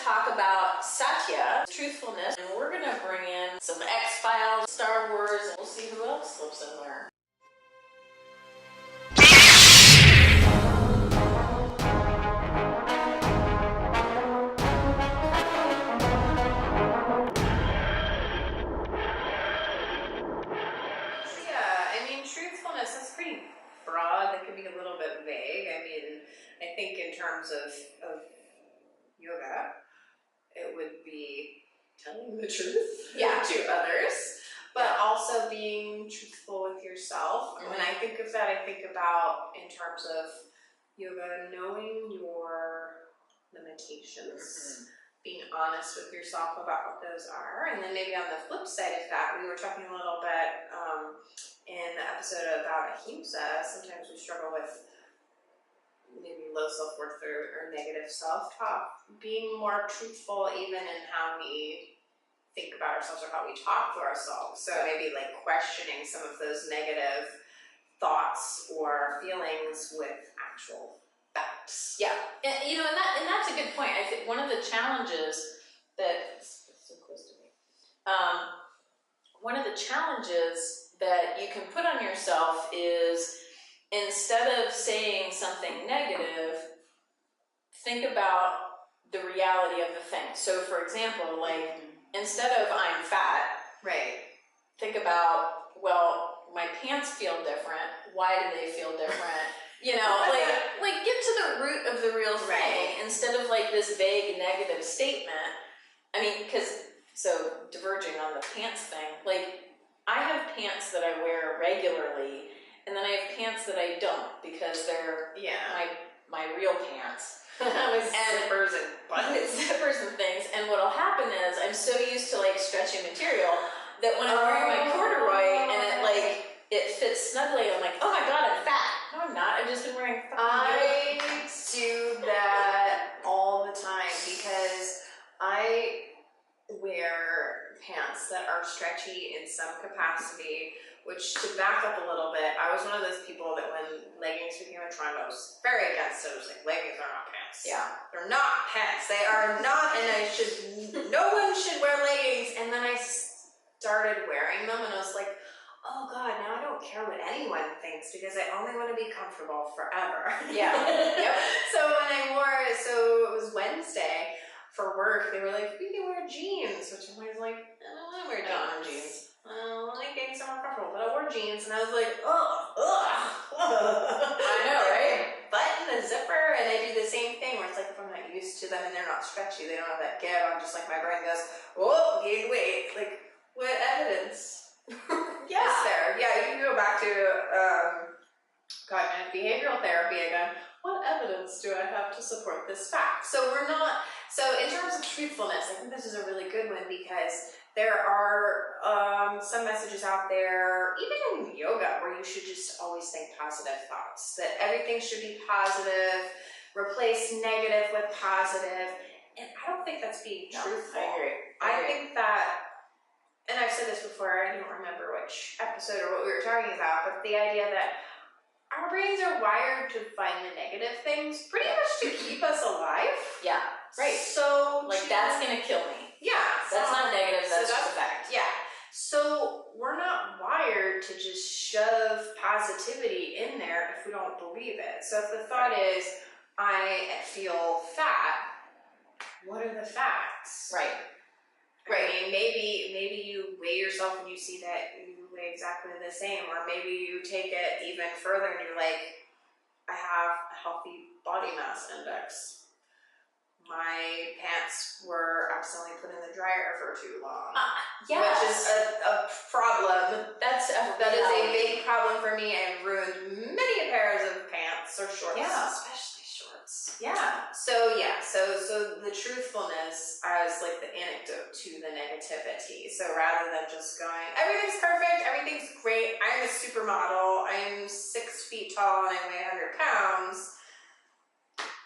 talk about Satya Truthfulness, and we're going to bring in some X-Files, Star Wars, and we'll see who else slips in there. Truthfulness, that's pretty broad. That could be a little bit vague. I mean, I think in terms of yoga, it would be telling the truth to others, but also being truthful with yourself. When I think of that, I think about, in terms of yoga, knowing your limitations, being honest with yourself about what those are. And then maybe on the flip side of that, we were talking a little bit in the episode about ahimsa. Sometimes we struggle with maybe low self-worth or negative self-talk. Being more truthful even in how we think about ourselves or how we talk to ourselves. So maybe like questioning some of those negative thoughts or feelings with actual facts. Yeah, and that's a good point. I think one of the challenges that so close to me. One of the challenges that you can put on yourself is, instead of saying something negative, think about the reality of the thing. So for example, like instead of I'm fat, think about, well, my pants feel different. Why do they feel different? Like get to the root of the real thing instead of like this vague negative statement. I mean, so diverging on the pants thing, like I have pants that I wear regularly, and then I have pants that I don't because they're my real pants. With zippers and buttons. Zippers and things. And what'll happen is I'm so used to like stretchy material that when I'm wearing my corduroy and it fits snugly, I'm like, oh my god, I'm fat. No, I'm not. I've just been wearing I do that all the time because I wear pants that are stretchy in some capacity, which, to back up a little bit, I was one of those people that when leggings became a trend, I was very against it. I was like, leggings are not pants. Yeah. They're not pants. They are not, and no one should wear leggings. And then I started wearing them and I was like, oh god, now I don't care what anyone thinks because I only want to be comfortable forever. Yeah. Yep. So when I wore, so it was Wednesday for work, they were like, we can wear jeans, which I'm always like, I don't want to wear jeans. I like getting somewhere comfortable, but I wore jeans and I was like, I know, right? Button the zipper, and I do the same thing where it's like if I'm not used to them and they're not stretchy, they don't have that give. I'm just like, my brain goes, whoa, gain weight. Like, what evidence is there? Yeah, you can go back to cognitive behavioral therapy again. What evidence do I have to support this fact? So in terms of truthfulness, I think this is a really good one because there are some messages out there, even in yoga, where you should just always think positive thoughts, that everything should be positive, replace negative with positive, and I don't think that's being truthful. I agree. I think that, and I've said this before, I don't remember which episode or what we were talking about, but the idea that our brains are wired to find the negative things pretty much to keep us alive. Yeah, right. So, like, that's gonna kill me. Yeah. That's not negative, that's just a fact. Yeah. So we're not wired to just shove positivity in there if we don't believe it. So if the thought is, I feel fat, what are the facts? Right. I mean, maybe you weigh yourself and you see that you weigh exactly the same, or maybe you take it even further and you're like, I have a healthy body mass index. My pants were accidentally put in the dryer for too long, which is a problem. That is a big problem for me. I've ruined many pairs of pants or shorts, especially shorts. Yeah. So the truthfulness as like the antidote to the negativity. So rather than just going, everything's perfect, everything's great, I'm a supermodel, I'm 6 feet tall and I weigh 100 pounds.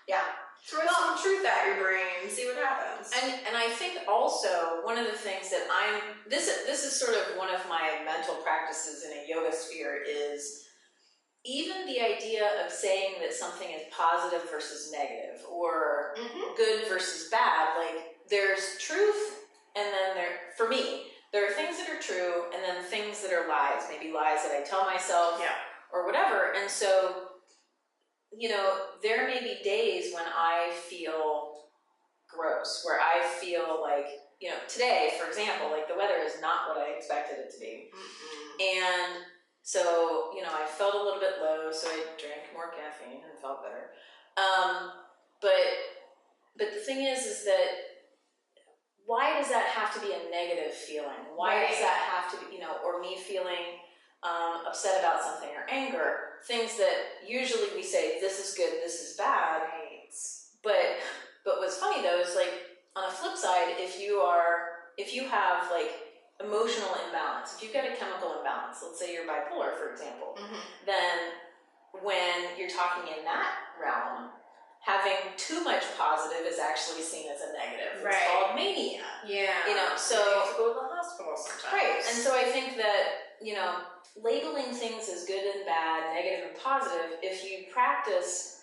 Yeah. Throw some truth at your brain, see what happens. And I think also one of the things that this is sort of one of my mental practices in a yoga sphere is even the idea of saying that something is positive versus negative or good versus bad, like there's truth, and then for me, there are things that are true, and then things that are lies, maybe lies that I tell myself, or whatever. And so, you know, there may be days when I feel gross, where I feel like, you know, today, for example, like the weather is not what I expected it to be. And so, you know, I felt a little bit low, so I drank more caffeine and felt better. But the thing is that why does that have to be a negative feeling? Why does that have to be, you know, or me feeling upset about something or anger? Things that usually we say, this is good, this is bad. But what's funny though is, like, on a flip side, if you have like emotional imbalance, if you've got a chemical imbalance, let's say you're bipolar, for example, then when you're talking in that realm, having too much positive is actually seen as a negative. It's called mania. Yeah. You know, so you have to go to the hospital sometimes. Right. And so I think that, you know, labeling things as good and bad, negative and positive, if you practice,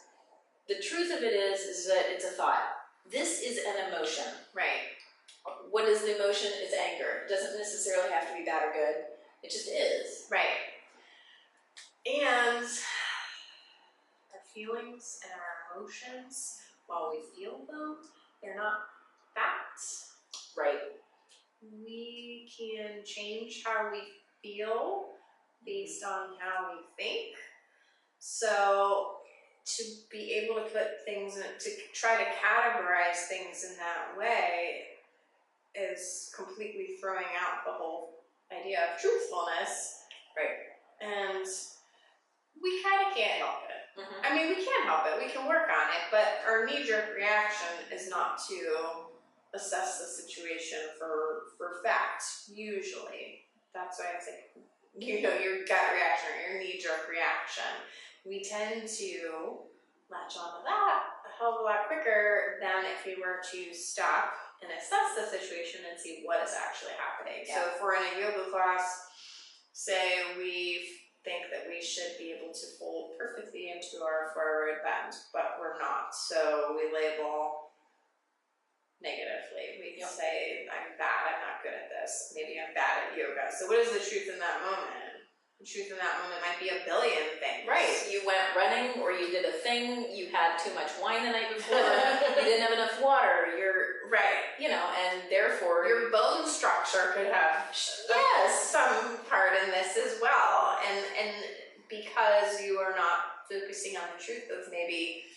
the truth of it is that it's a thought. This is an emotion. Right. What is the emotion? It's anger. It doesn't necessarily have to be bad or good. It just is. Right. And our feelings and our emotions, while we feel them, they're not facts. Right. We can change how we feel based on how we think. So to be able to put things in, to try to categorize things in that way is completely throwing out the whole idea of truthfulness. Right. And we kind of can't help it. I mean, we can help it, we can work on it, but our knee-jerk reaction is not to assess the situation for fact, usually. That's why I think, you know, your gut reaction or your knee-jerk reaction. We tend to latch onto that a hell of a lot quicker than if we were to stop and assess the situation and see what is actually happening. So if we're in a yoga class, say we think that we should be able to fold perfectly into our forward bend, but we're not. So we label negatively. We say, I'm bad, I'm not good at this. Maybe I'm bad at yoga. So what is the truth in that moment? The truth in that moment might be a billion things. Right. You went running, or you did a thing, you had too much wine the night before, you didn't have enough water, you know, and therefore your bone structure could have some part in this as well. And because you are not focusing on the truth of, maybe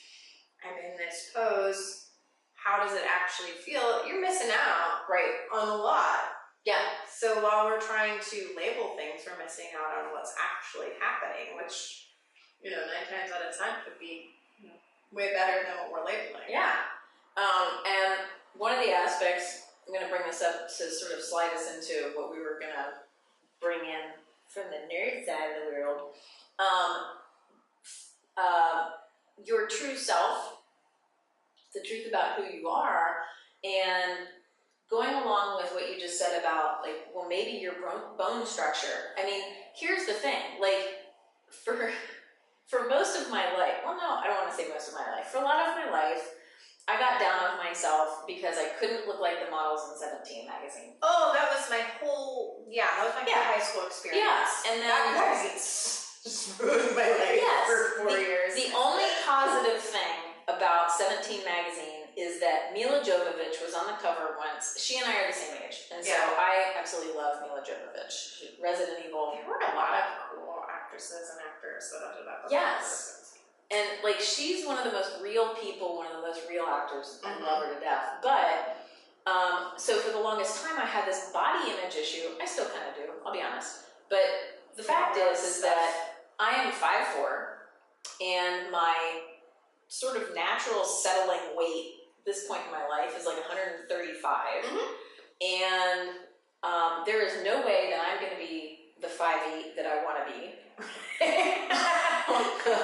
I'm in this pose, how does it actually feel? You're missing out on a lot. Yeah. So while we're trying to label things, we're missing out on what's actually happening, which, you know, 9 times out of 10 could be way better than what we're labeling. Yeah. And one of the aspects, I'm going to bring this up to sort of slide us into what we were going to bring in from the nerd side of the world. Your true self, the truth about who you are, and going along with what you just said about, like, well, maybe your bone structure. I mean, here's the thing, like, for most of my life, well, no, I don't want to say most of my life. For a lot of my life, I got down on myself because I couldn't look like the models in 17 magazine. Oh, that was my whole, that was my whole high school experience. Yeah, and then that magazine just ruined my life for 4 years. The only positive thing about 17 magazine is that Mila Jovovich was on the cover once. She and I are the same age, and so I absolutely love Mila Jovovich. Resident Evil. There were a lot of cool actresses and actors that ended up. Yes, and like, she's one of the most real people, one of the most real actors. I love her to death. But so for the longest time, I had this body image issue. I still kind of do, I'll be honest. But the fact is that I am 5'4", and my sort of natural settling weight at this point in my life is like 135. And there is no way that I'm going to be the 5'8" that I want to be.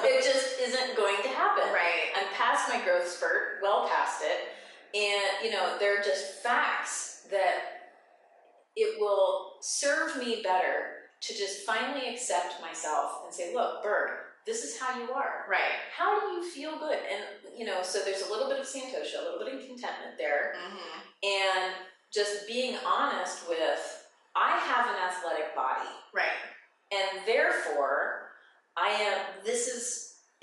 It just isn't going to happen. Right. I'm past my growth spurt, well past it. And, you know, they're just facts that it will serve me better to just finally accept myself and say, look, Burg, this is how you are. Right. How do you feel good? And, you know, so there's a little bit of santosha, a little bit of contentment there. And just being honest with, I have an athletic body. Right. And therefore,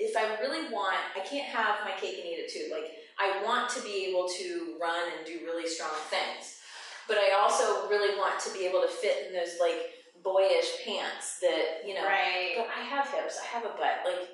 if I really want, I can't have my cake and eat it too. Like, I want to be able to run and do really strong things. But I also really want to be able to fit in those, like, boyish pants that, you know. Right. But I have hips, I have a butt. Like,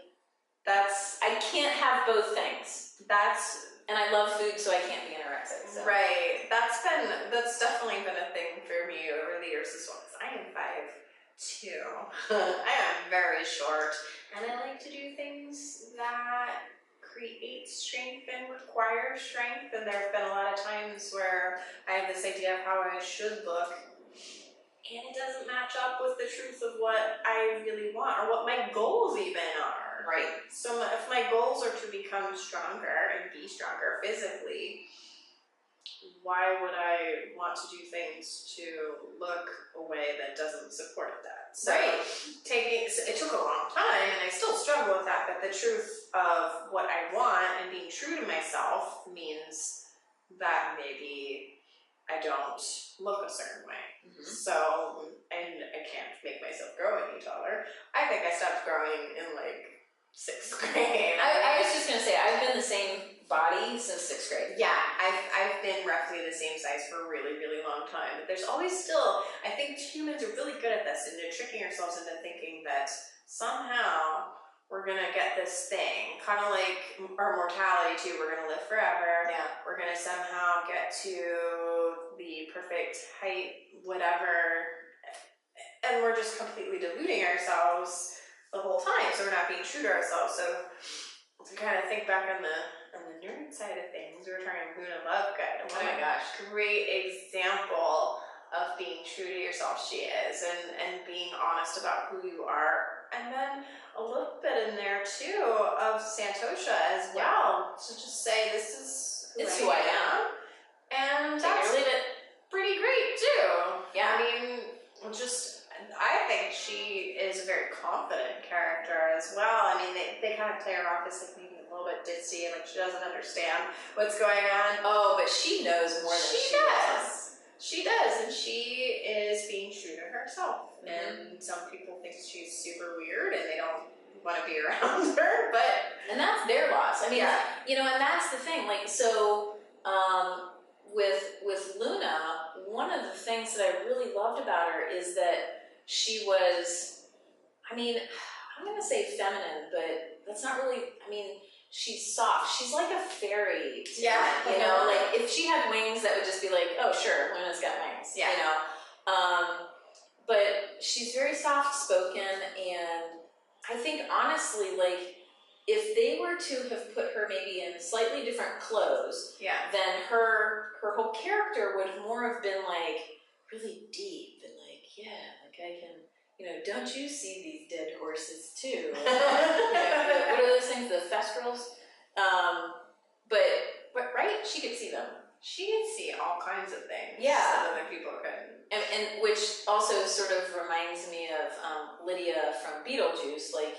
That's, I can't have both things. that's, And I love food, so I can't be anorexic. So. right. That's definitely been a thing for me over the years as well. 'Cause I am 5'2". I am very short, and I like to do things that create strength and require strength. And there have been a lot of times where I have this idea of how I should look, and it doesn't match up with the truth of what I really want or what my goals even are. Right. So if my goals are to become stronger and be stronger physically, why would I want to do things to look a way that doesn't support that? So it took a long time, and I still struggle with that, but the truth of what I want and being true to myself means that maybe I don't look a certain way. Mm-hmm. So, and I can't make myself grow any taller. I think I stopped growing in like 6th grade. I was just gonna say, I've been the same body since 6th grade. Yeah, I've been roughly the same size for a really, really long time. But there's always still, I think humans are really good at this, and they're tricking ourselves into thinking that somehow we're gonna get this thing, kind of like our mortality too, we're gonna live forever. Yeah. We're gonna somehow get to the perfect height, whatever, and we're just completely deluding ourselves the whole time, so we're not being true to ourselves. So to kind of think back on the nerd side of things, we were talking about Luna Lovegood. Oh my gosh. Great example of being true to yourself she is, and being honest about who you are. And then a little bit in there too of Santosha as well, to just say this is who I am. And that's pretty great too. Yeah. I mean, I think she is a very confident character as well. I mean, they kind of play her off as like maybe a little bit ditzy, like she doesn't understand what's going on. Oh, but she knows more than she does. She does, and she is being true to herself. Mm-hmm. And some people think she's super weird and they don't want to be around her, but... And that's their loss. I mean, you know, and that's the thing. Like, so, with Luna, one of the things that I really loved about her is that she was, I mean, I'm going to say feminine, but that's not really, I mean, she's soft. She's like a fairy. Yeah. You know, like if she had wings, that would just be like, oh, sure, Luna's got wings. Yeah. You know? But she's very soft spoken, and I think honestly, like, if they were to have put her maybe in slightly different clothes, then her whole character would more have been like really deep and like, like I can, you know, don't you see these dead horses too? What are those things, the thestrals? But right, she could see them. She could see all kinds of things that other people couldn't. And which also sort of reminds me of Lydia from Beetlejuice. Like,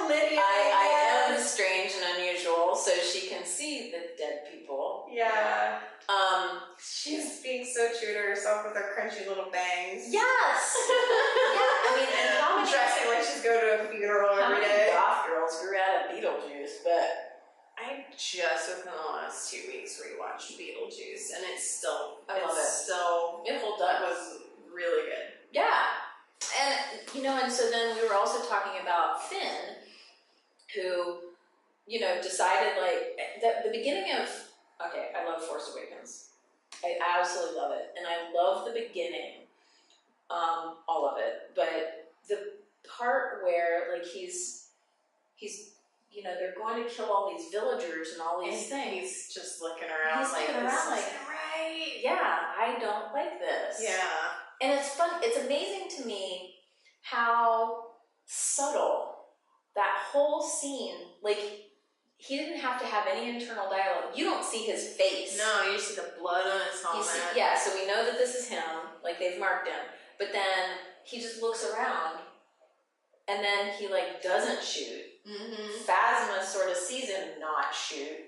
Lydia, I am strange and unusual, so she can see the dead people. Yeah. She's being so true to herself with her crunchy little bangs. Yes! I mean, and how many dressing like she's going to a funeral every day. Goth girls grew out of Beetlejuice, but I just within the last 2 weeks rewatched Beetlejuice, and it's still, I love it. Still, it holds up. Was really good. Yeah, and you know, and so then we were also talking about Finn, who, you know, decided like the beginning of. Okay, I love Force Awakens. I absolutely love it, and I love the beginning, all of it. But the part where like he's. You know, they're going to kill all these villagers and all these things. He's just looking around. He's like, looking around like, right. Yeah, I don't like this. Yeah. And it's fun. It's amazing to me how subtle that whole scene. Like, he didn't have to have any internal dialogue. You don't see his face. No, you see the blood on his helmet. So we know that this is him. Like, they've marked him. But then he just looks around, and then he like doesn't shoot. Mm-hmm. Phasma sort of sees him not shoot,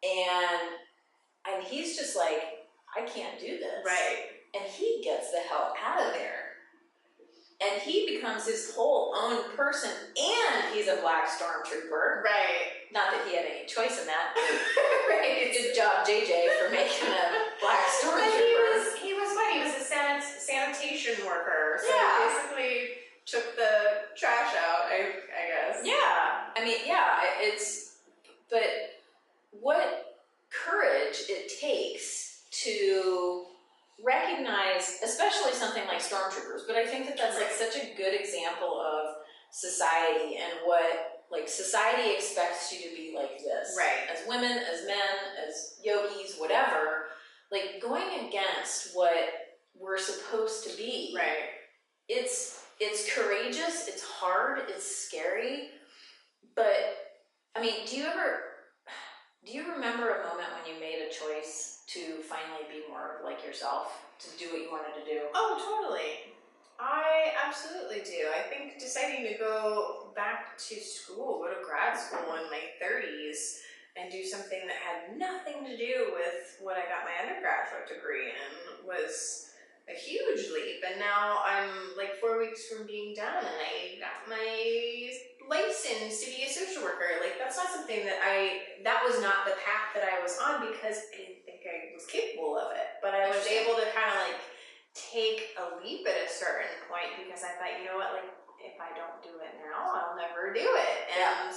and he's just like, I can't do this. Right. And he gets the hell out of there. And he becomes his whole own person, and he's a black stormtrooper. Right. Not that he had any choice in that. Right. Good job, JJ, for making a black stormtrooper. He was what? He was a sanitation worker. So Yeah. he basically took the trash out, I guess. Yeah. I mean, yeah, but what courage it takes to recognize, especially something like stormtroopers, but I think that that's like such a good example of society and what like society expects you to be like this. Right. As women, as men, as yogis, whatever, like going against what we're supposed to be. Right. It's courageous, it's hard, it's scary, but I mean, do you remember a moment when you made a choice to finally be more like yourself, to do what you wanted to do? Oh, totally. I absolutely do. I think deciding to go back to school, go to grad school in my 30s and do something that had nothing to do with what I got my undergraduate degree in was a huge leap. And now I'm like 4 weeks from being done and I got my license to be a social worker. Like that's not something that was not the path that I was on because I didn't think I was capable of it. But I was able to kind of like take a leap at a certain point because I thought, you know what, like if I don't do it now, I'll never do it. And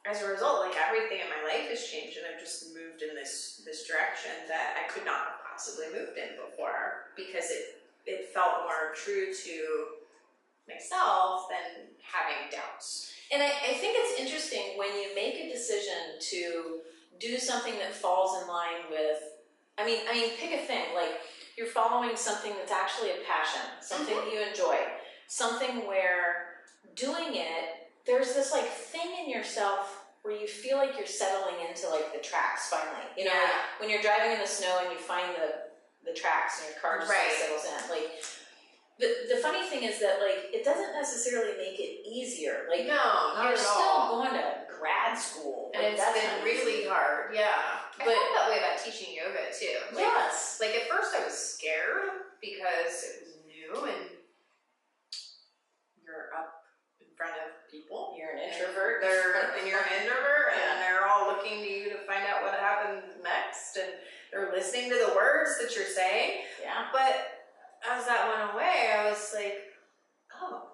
as a result, like everything in my life has changed and I've just moved in this direction that I could not have possibly moved in before because it felt more true to myself than having doubts. And I think it's interesting when you make a decision to do something that falls in line with, I mean, pick a thing, like you're following something that's actually a passion, something that you enjoy, something where doing it, there's this like thing in yourself where you feel like you're settling into like the tracks finally. You know, like when you're driving in the snow and you find the tracks and your car just settles in. Like the funny thing is that like it doesn't necessarily make it easier. Like no, not you're at still all. going to grad school. And like, it's been really hard, yeah. I But- felt that way about teaching yoga too. Like, Yes. Like at first I was scared because it was new and you're up in front of people. You're an introvert. And you're an introvert Yeah. and they're all looking to you to find out what happens next and they're listening to the words that you're saying. Yeah. But as that went away, I was like, oh,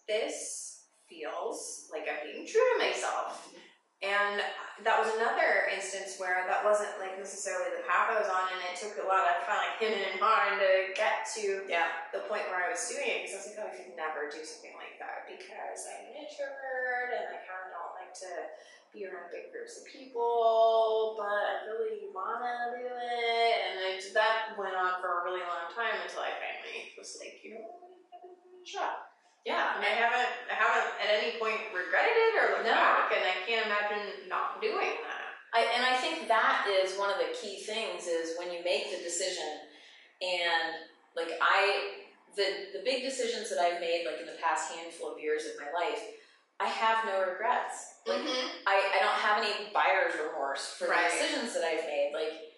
this feels like I'm being true to myself. And that was another instance where that wasn't like necessarily the path I was on, and it took a lot of kind of like hemming and hawing to get to the point where I was doing it, because I was like, oh, I could never do something like that because I'm an introvert and I kind of don't like to be around big groups of people, but I really wanna do it. And that went on for a really long time until I finally was like, you know what, I'm gonna give it a shot. Yeah. And I haven't at any point regretted it or looked No. back, and I can't imagine not doing that. I think that is one of the key things is when you make the decision, and like the big decisions that I've made like in the past handful of years of my life, I have no regrets. Like I don't have any buyer's remorse for the decisions that I've made. Like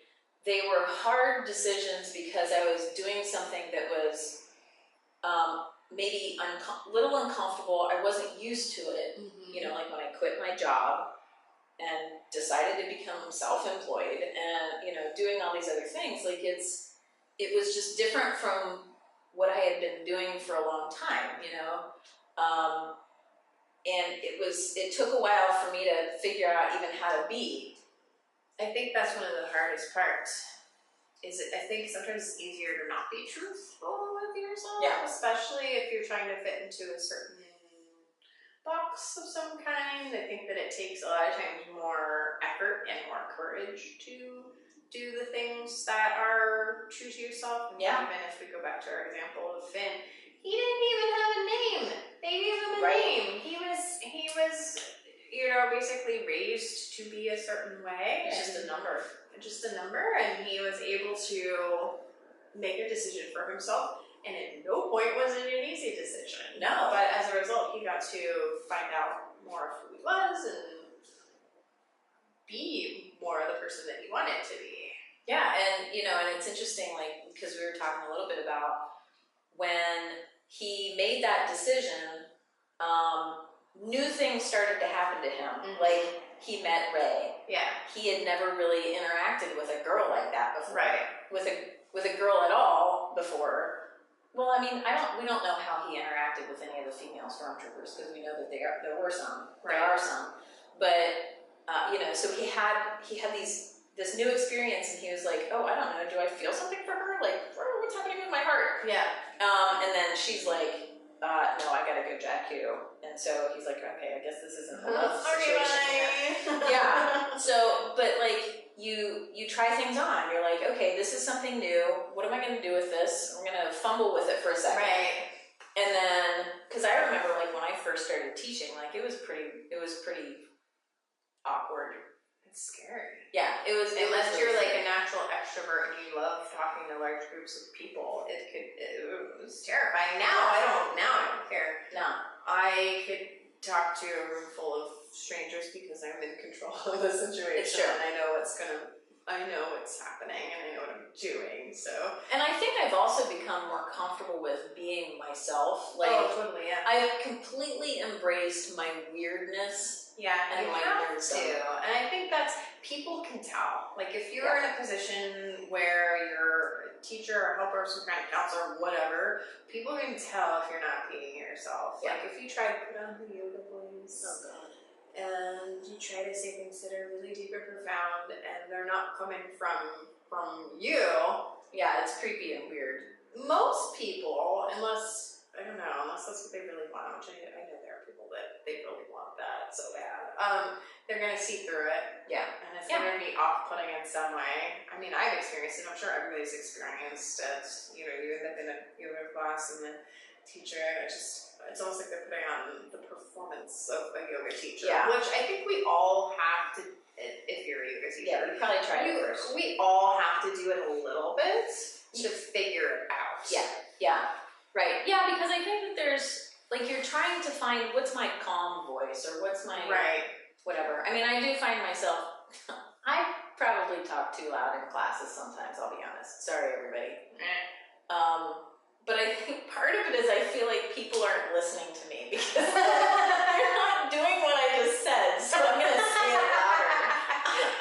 they were hard decisions because I was doing something that was maybe a little uncomfortable. I wasn't used to it. You know, like when I quit my job and decided to become self-employed and, you know, doing all these other things, like it was just different from what I had been doing for a long time, you know? And it took a while for me to figure out even how to be. I think that's one of the hardest parts. I think sometimes it's easier to not be truthful with yourself, especially if you're trying to fit into a certain box of some kind. I think that it takes a lot of times more effort and more courage to do the things that are true to yourself. Yeah. Even if we go back to our example of Finn, he didn't even have a name. They gave him a name. He was, you know, basically raised to be a certain way. It's just a number. Just a number, and he was able to make a decision for himself, and at no point was it an easy decision. No. But as a result, he got to find out more of who he was and be more of the person that he wanted to be. Yeah, and and it's interesting, like, because we were talking a little bit about when he made that decision, new things started to happen to him. Like, he met Ray. Yeah. He had never really interacted with a girl like that before. Right. With a girl at all before. Well, I mean, we don't know how he interacted with any of the female stormtroopers, because we know that there were some. Right. There are some. But so he had this new experience, and he was like, oh, I don't know, do I feel something for her? Like, what's happening with my heart? Yeah. And then she's like, no, I gotta go jack you. And so he's like, okay, I guess this isn't a love situation. Yeah. So, but like, you try things on. You're like, okay, this is something new. What am I gonna do with this? I'm gonna fumble with it for a second. Right. And then, because I remember, like, when I first started teaching, like, it was pretty awkward. It's scary. Yeah, it was. Unless you're like a natural extrovert and you love talking to large groups of people, it was terrifying. Now I don't care. No. I could talk to a room full of strangers because I'm in control of the situation. It's true. And I know what's happening and I know what I'm doing. So. And I think I've also become more comfortable with being myself. Like, totally, yeah. I've completely embraced my weirdness. Yeah, and you my have nerd to. stuff. And I think that's, people can tell. Like, if you're in a position where you're a teacher or helper or some kind of counselor or whatever, people can tell if you're not being yourself. Yeah. Like, if you try to put on the yoga voice, and you try to say things that are really deep and profound, and they're not coming from you. Yeah, it's creepy and weird. Most people, unless that's what they really want, which I know there are people that they really want that so bad, they're gonna see through it. Yeah. And it's gonna be off-putting in some way. I mean, I've experienced it, I'm sure everybody's experienced it. You end up in a yoga class and the teacher, it's almost like they're putting on the performance of a yoga teacher. Yeah. Which I think we all have to, if you're a yoga teacher. Yeah, we probably tried it first. We all have to do it a little bit to figure it out. Yeah. Right. Yeah, because I think that there's, like, you're trying to find what's my calm voice or what's my whatever. I mean, I do find myself, I probably talk too loud in classes sometimes, I'll be honest. Sorry, everybody. But I think part of it is I feel like people aren't listening to me because they're not doing what I just said, so I'm going to say it louder.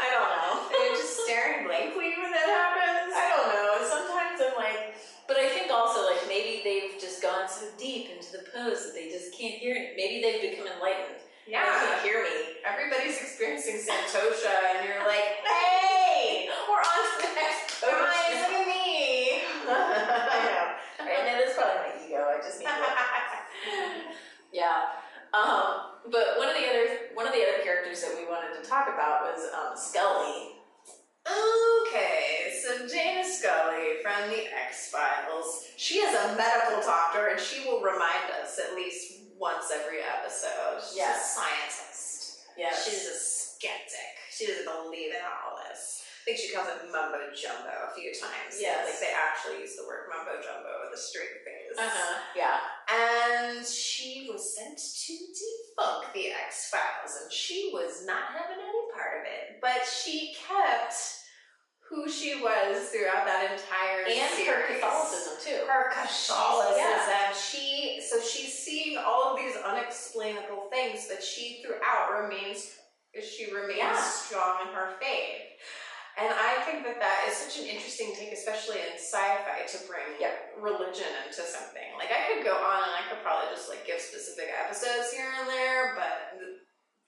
I don't know. They're just staring blankly when that happens. I don't know. Sometimes I'm like, but I think also, like, maybe they've just gone so deep into the pose that they just can't hear it. Maybe they've become enlightened. Yeah. They can't hear me. Everybody's experiencing Santosha, and you're like, hey, we're on to the next pose. Hi, look at me. I know. Right? And it's probably my ego. I just need to. Yeah. But one of the other characters that we wanted to talk about was Scully. Okay, so Dana Scully from the X-Files. She is a medical doctor, and she will remind us at least once every episode. She's a scientist. Yes. She's a skeptic. She doesn't believe in all this. I think she calls it mumbo jumbo a few times. Yes. Like, they actually use the word mumbo jumbo with a straight face. Yeah. And she was sent to debunk the X-Files, and she was not having any part of it. But she kept who she was throughout that entire series. Her Catholicism, too. Her Catholicism. Yeah. She's seeing all of these unexplainable things, but she throughout remains strong in her faith. And I think that is such an interesting take, especially in sci-fi, to bring religion into something. Like, I could go on and I could probably just, like, give specific episodes here and there, but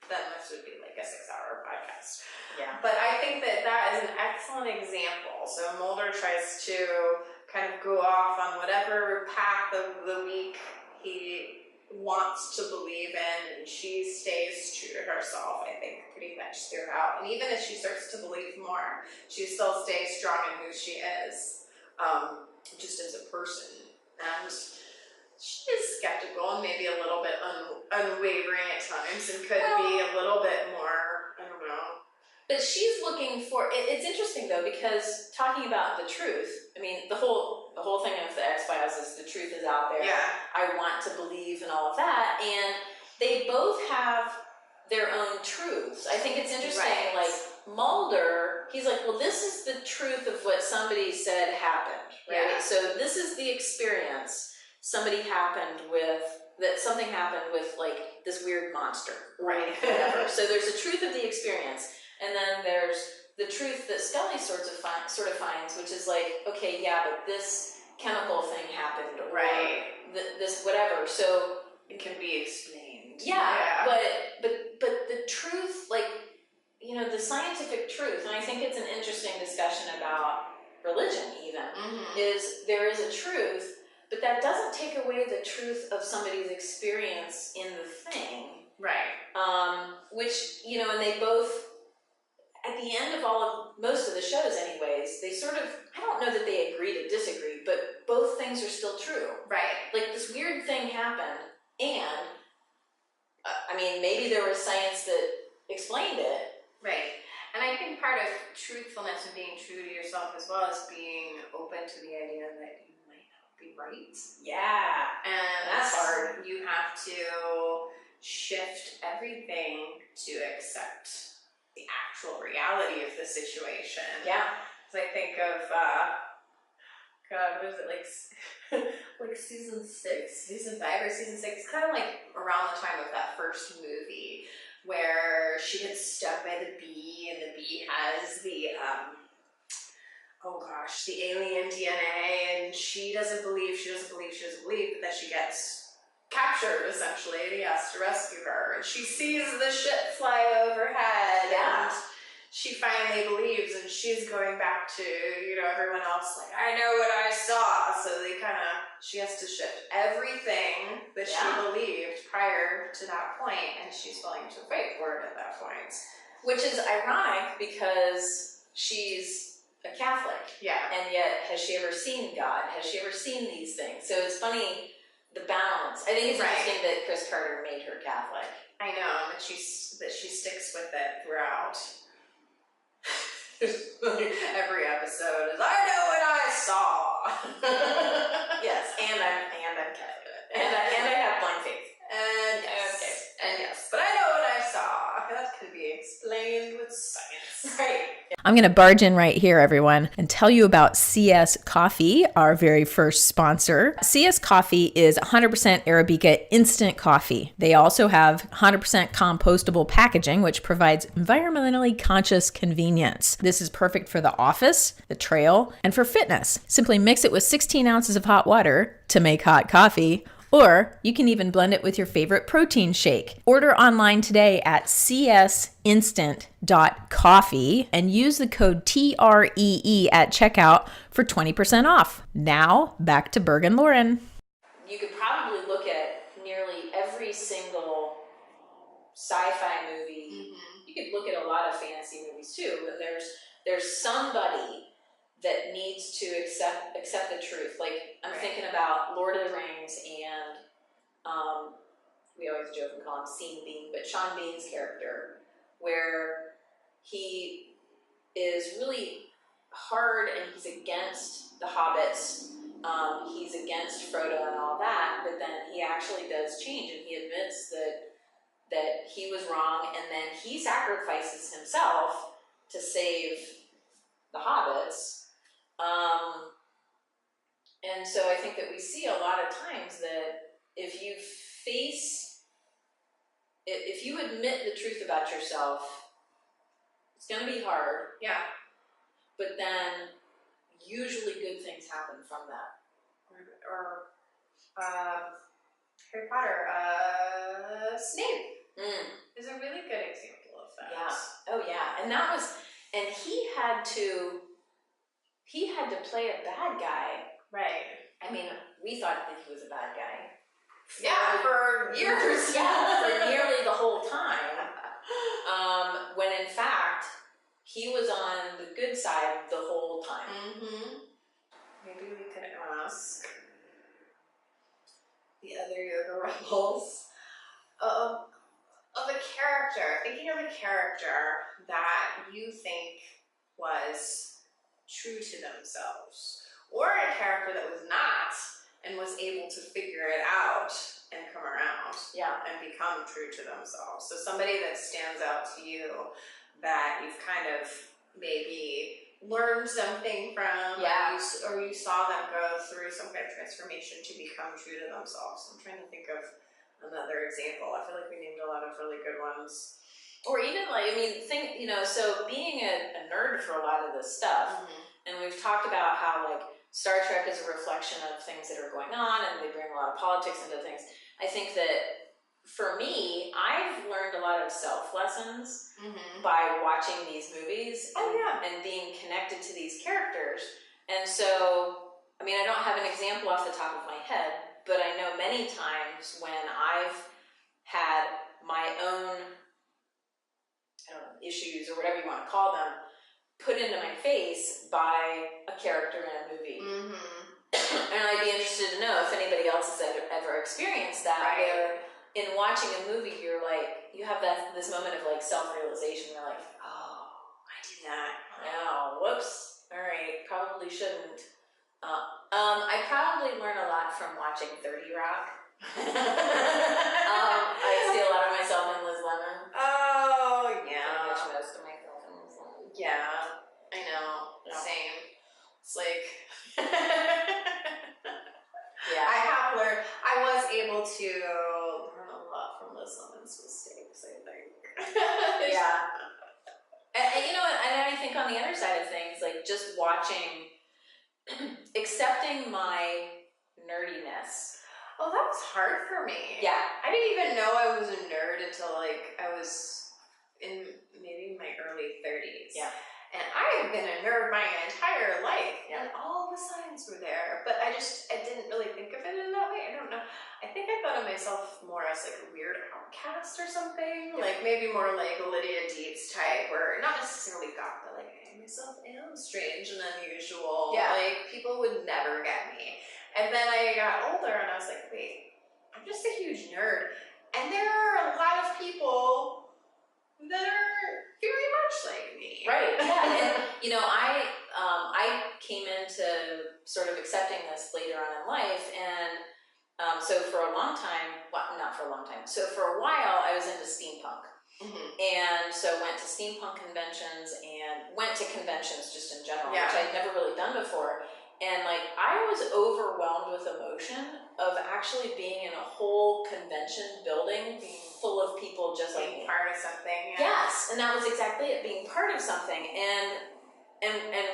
then this would be like a 6-hour podcast. Yeah. But I think that is an excellent example. So Mulder tries to kind of go off on whatever path of the week he wants to believe in, and she stays true to herself, I think, pretty much throughout. And even as she starts to believe more, she still stays strong in who she is, just as a person. And she is skeptical and maybe a little bit unwavering at times, and could be a little bit more, I don't know. But she's looking for, it's interesting though, because talking about the truth, I mean, the whole thing of the X-Files is the truth is out there. Yeah. I want to believe and all of that, and they both have their own truths. I think it's interesting, like Mulder, he's like, well, this is the truth of what somebody said happened, right? Yeah. So this is the experience something happened with like this weird monster, Right. whatever. So there's the truth of the experience, and then there's the truth that Scully sort of finds, which is like, okay, yeah, but this chemical thing happened, or Right. this whatever. So It can be explained. yeah. But the truth, like, you know, the scientific truth, and I think it's an interesting discussion about religion even, is there is a truth, but that doesn't take away the truth of somebody's experience in the thing. Right. Which, you know, and they both, at the end of most of the shows anyways, they sort of, I don't know that they agree to disagree, but both things are still true. Right. Like, this weird thing happened, and, I mean, maybe there was science that explained it. Right. And I think part of truthfulness and being true to yourself as well is being open to the idea that you might not be right. Yeah. And That's hard. You have to shift everything to accept the actual reality of the situation. Yeah. So I think of, God, what is it, like season 5 or season 6, kind of like around the time of that first movie, where she gets stung by the bee, and the bee has the, the alien DNA, and she doesn't believe, but then she gets captured, essentially, and he has to rescue her, and she sees the ship fly overhead, Yeah. and she finally believes, and she's going back to, you know, everyone else, like, I know what I saw, so she has to shift everything that she believed prior to that point, and she's willing to fight for it at that point. Which is ironic because she's a Catholic. Yeah. And yet, has she ever seen God? Has she ever seen these things? So it's funny, the balance. I think it's interesting that Chris Carter made her Catholic. I know, that she sticks with it throughout. Every episode is, I know what I saw. Yes, and I'm Catholic. And I have blind faith. And yes. Okay. And yes. But I know what I saw. That could be explained with science. Right. I'm going to barge in right here, everyone, and tell you about CS Coffee, our very first sponsor. CS Coffee is 100% Arabica Instant Coffee. They also have 100% compostable packaging, which provides environmentally conscious convenience. This is perfect for the office, the trail, and for fitness. Simply mix it with 16 ounces of hot water to make hot coffee, or you can even blend it with your favorite protein shake. Order online today at csinstant.coffee and use the code TREE at checkout for 20% off. Now, back to Burg and Lauren. You could probably look at nearly every single sci-fi movie. You could look at a lot of fantasy movies too, but there's somebody that needs to accept the truth. Like, I'm thinking about Lord of the Rings and we always joke and call him Sean Bean, but Sean Bean's character, where he is really hard and he's against the hobbits, he's against Frodo and all that, but then he actually does change and he admits that he was wrong, and then he sacrifices himself to save the hobbits. And so I think that we see a lot of times that if you admit the truth about yourself, it's going to be hard. Yeah. But then usually good things happen from that. Or Harry Potter, Snape is a really good example of that. Yeah. Oh yeah. And he had to play a bad guy. Right. I mean, we thought that he was a bad guy. Yeah, for years. Yeah, for nearly the whole time. When in fact, he was on the good side the whole time. Maybe we could ask the other yoga rebels of a character, thinking of a character that you think was true to themselves, or a character that was not and was able to figure it out and come around and become true to themselves. So somebody that stands out to you that you've kind of maybe learned something from, or you saw them go through some kind of transformation to become true to themselves. I'm trying to think of another example. I feel like we named a lot of really good ones. Or even like, I mean, so being a nerd for a lot of this stuff, and we've talked about how like Star Trek is a reflection of things that are going on, and they bring a lot of politics into things. I think that for me, I've learned a lot of self lessons by watching these movies and being connected to these characters. And so, I mean, I don't have an example off the top of my head, but I know many times when I've had my own, I don't know, issues or whatever you want to call them, put into my face by a character in a movie. And I'd be interested to know if anybody else has ever experienced that. Where in watching a movie, you're like, you have this moment of like self-realization. You're like, oh, I did that. Oh, whoops. All right, probably shouldn't. I probably learn a lot from watching 30 Rock. I see a lot of myself in Liz Lemon. Oh, yeah. Pretty much most of myself in Liz Lemon. Yeah, I know. Yeah. Same. It's like... Yeah. I was able to learn a lot from Liz Lemon's mistakes, I think. Yeah. And you know what, and I think on the other side of things, like just watching, accepting my nerdiness. Oh, that was hard for me. Yeah. I didn't even know I was a nerd until like I was in maybe my early 30s. Yeah. And I have been a nerd my entire life, and all the signs were there, but I didn't really think of it in that way. I don't know. I think I thought of myself more as like a weird outcast or something, like maybe more like Lydia Deetz type, or not necessarily goth, but like I myself am strange and unusual. Yeah. Like people would never get me. And then I got older, and I was like, wait, I'm just a huge nerd, and there are a lot of people that are very much like me. Right, yeah, and you know, I came into sort of accepting this later on in life, and so for a long time, well, not for a long time, so for a while I was into steampunk. And so went to steampunk conventions and went to conventions just in general, which I'd never really done before. And like, I was overwhelmed with emotion of actually being in a whole convention building full of people just like me. Being part of something. Yes, and that was exactly it, being part of something. And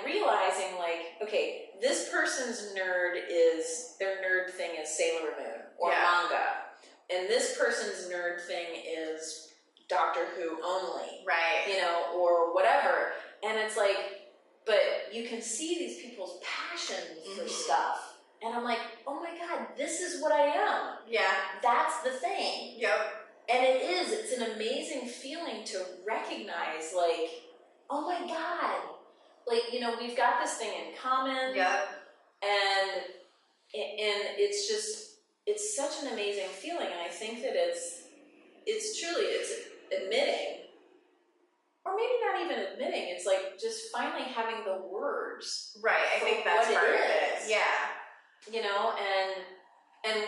realizing like, okay, this person's their nerd thing is Sailor Moon or manga. And this person's nerd thing is Doctor Who only. Right. You know, or whatever. And it's like, but you can see these people's passion for stuff. And I'm like, oh my God, this is what I am. Yeah. That's the thing. Yep. And it's an amazing feeling to recognize, like, oh my God, like, you know, we've got this thing in common. Yep. And it's such an amazing feeling. And I think that it's truly admitting, or maybe not even admitting, it's like just finally having the words. Right, I think that's part of it. Yeah. You know, and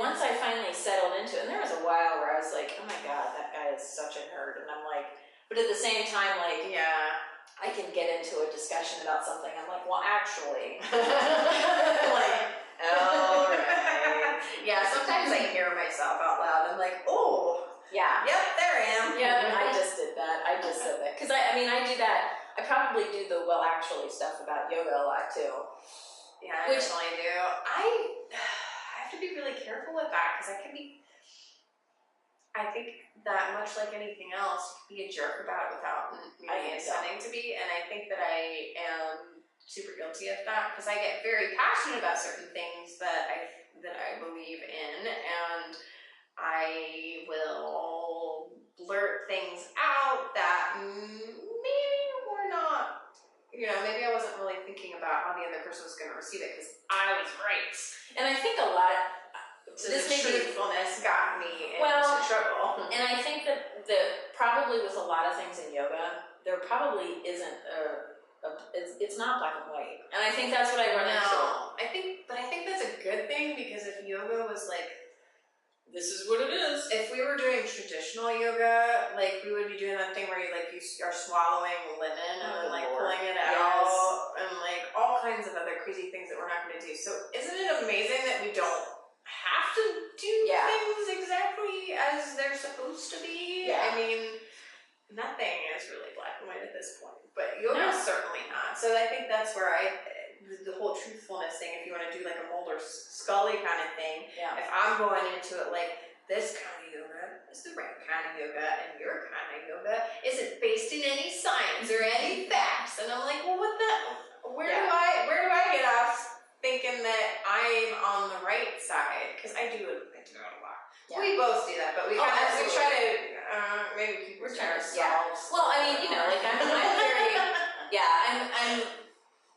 once I finally settled into it, and there was a while where I was like, oh my God, that guy is such a nerd. And I'm like, but at the same time, like, I can get into a discussion about something. I'm like, well, actually. Like, all right. Yeah, sometimes I hear myself out loud. I'm like, oh. Yeah. Yep, there I am. Yeah, I just did that. I just said that. Because I mean, I do that. I probably do the well, actually stuff about yoga a lot too. Yeah, I definitely do. I have to be really careful with that because I think that much like anything else, you can be a jerk about it without really intending to be. And I think that I am super guilty of that because I get very passionate about certain things that I believe in, and I will blurt things out that maybe were not, you know, maybe I wasn't really thinking about how the other person was going to receive it because I was right. And I think a lot, so this truthfulness got me into trouble. And I think that probably with a lot of things in yoga, there probably isn't it's not black and white. And I think that's what I run into. I think that's a good thing because if yoga was like this is what it is. If we were doing traditional yoga, like we would be doing that thing where you are swallowing linen and then like pulling it out and like all kinds of other crazy things that we're not going to do. So isn't it amazing that we don't have to do things exactly as they're supposed to be? I mean, nothing is really black and white at this point, but yoga is certainly not. So I think that's where the whole truthfulness thing, if you want to do like a Mulder Scully kind of thing, if I'm going into it like this kind of yoga is the right kind of yoga and your kind of yoga isn't based in any science or any facts, and I'm like, well, where do I get off thinking that I'm on the right side? Because I do it a lot. We both do that, but we try to maybe keep ourselves. Well, I mean, like I'm very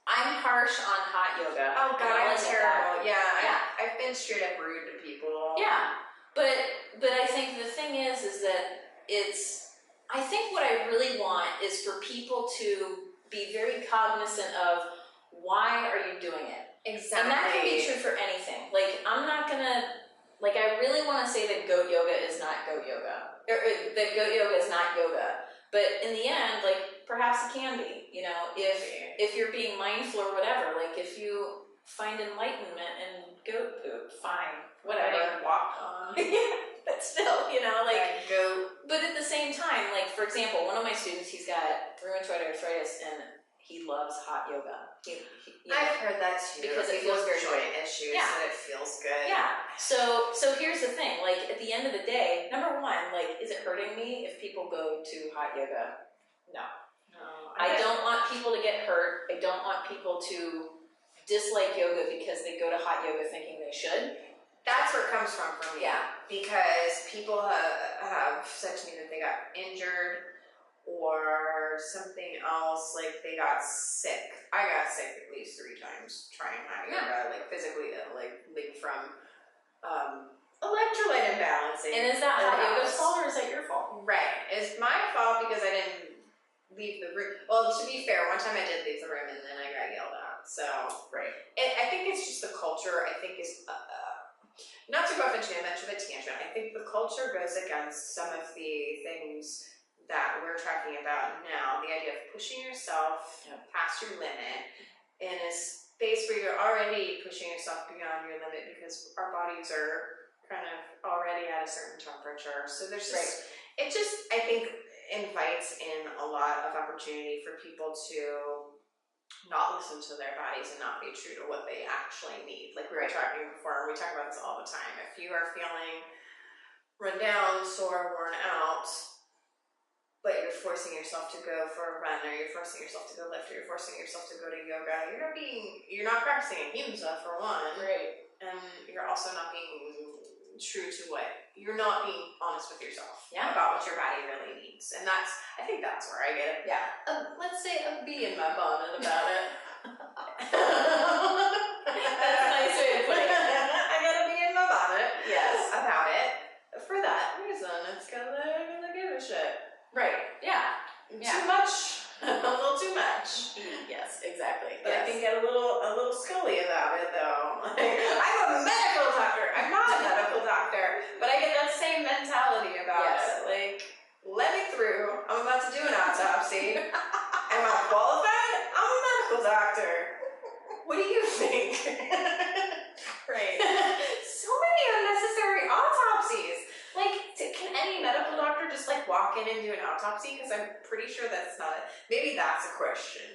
I'm harsh on hot yoga. Oh God, I'm terrible. I've been straight up rude to people. Yeah, but I think the thing is that I think what I really want is for people to be very cognizant of why are you doing it. Exactly. And that can be true for anything. Like I'm not gonna, like I really want to say that goat yoga is not goat yoga, or that goat yoga is not yoga. But in the end, like perhaps it can be, if you're being mindful or whatever. Like if you find enlightenment in goat poop, fine, whatever. Walk on. But still, like goat. But at the same time, like for example, one of my students, he's got rheumatoid arthritis and he loves hot yoga. I've heard that too. Because it feels very joint issues and it feels good. Yeah. So here's the thing. Like at the end of the day, number one, like, is it hurting me if people go to hot yoga? No. I don't want people to get hurt. I don't want people to dislike yoga because they go to hot yoga thinking they should. That's where it comes from for me. Yeah. Because people have said to me that they got injured or something else, like they got sick. I got sick at least 3 times trying hot yoga, like physically, like from electrolyte imbalancing. And is that hot yoga's fault or is that your fault? Right. It's my fault because I didn't leave the room. Well, to be fair, one time I did leave the room and then I got yelled at. So, I think it's just the culture, I think is, not to go off into much of a tangent, I think the culture goes against some of the things that we're talking about now. The idea of pushing yourself past your limit in a space where you're already pushing yourself beyond your limit because our bodies are kind of already at a certain temperature. So there's just, it just, I think, invites in a lot of opportunity for people to not listen to their bodies and not be true to what they actually need. Like we were talking before, and we talk about this all the time. If you are feeling run down, sore, worn out, but you're forcing yourself to go for a run, or you're forcing yourself to go lift, or you're forcing yourself to go to yoga, you're not practicing ahimsa for one. Right. And you're also not being true to you're not being honest with yourself about what your body really needs. And I think that's where I get it. Yeah. Let's say a bee in my bonnet about it. That's a nice way of putting it. I got a bee in my bonnet. Yes. About it. For that reason, it's because I really give a shit. Right. Yeah. Too much. A little too much. Yes, exactly. But I can get a little Scully about it though. I'm a medical doctor. I'm not a medical doctor, but I get that same mentality about it. Like, let me through. I'm about to do an autopsy. Am I qualified? I'm a medical doctor. What do you think? Right. So many unnecessary autopsies. Like, can any medical doctor just like walk in and do an autopsy? Because I'm pretty sure that's not it. Maybe that's a question.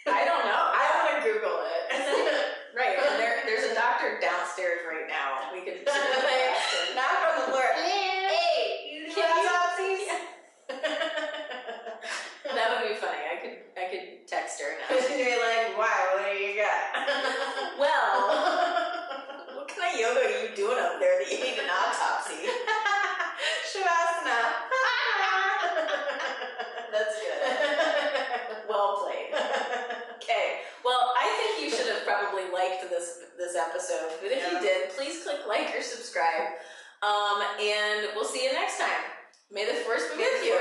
I don't know. I want to Google it. Right. And there's a doctor downstairs right now. We could knock on the floor. Hey, you do autopsies? That would be funny. I could text her now. She'd be like, "Why? What do you got?" Well, what kind of yoga are you doing up there that you need an autopsy? Shavasana. That's good. Well played. Okay. Well, I think you should have probably liked this episode, but if you did, please click like or subscribe. And we'll see you next time. May the force be with you.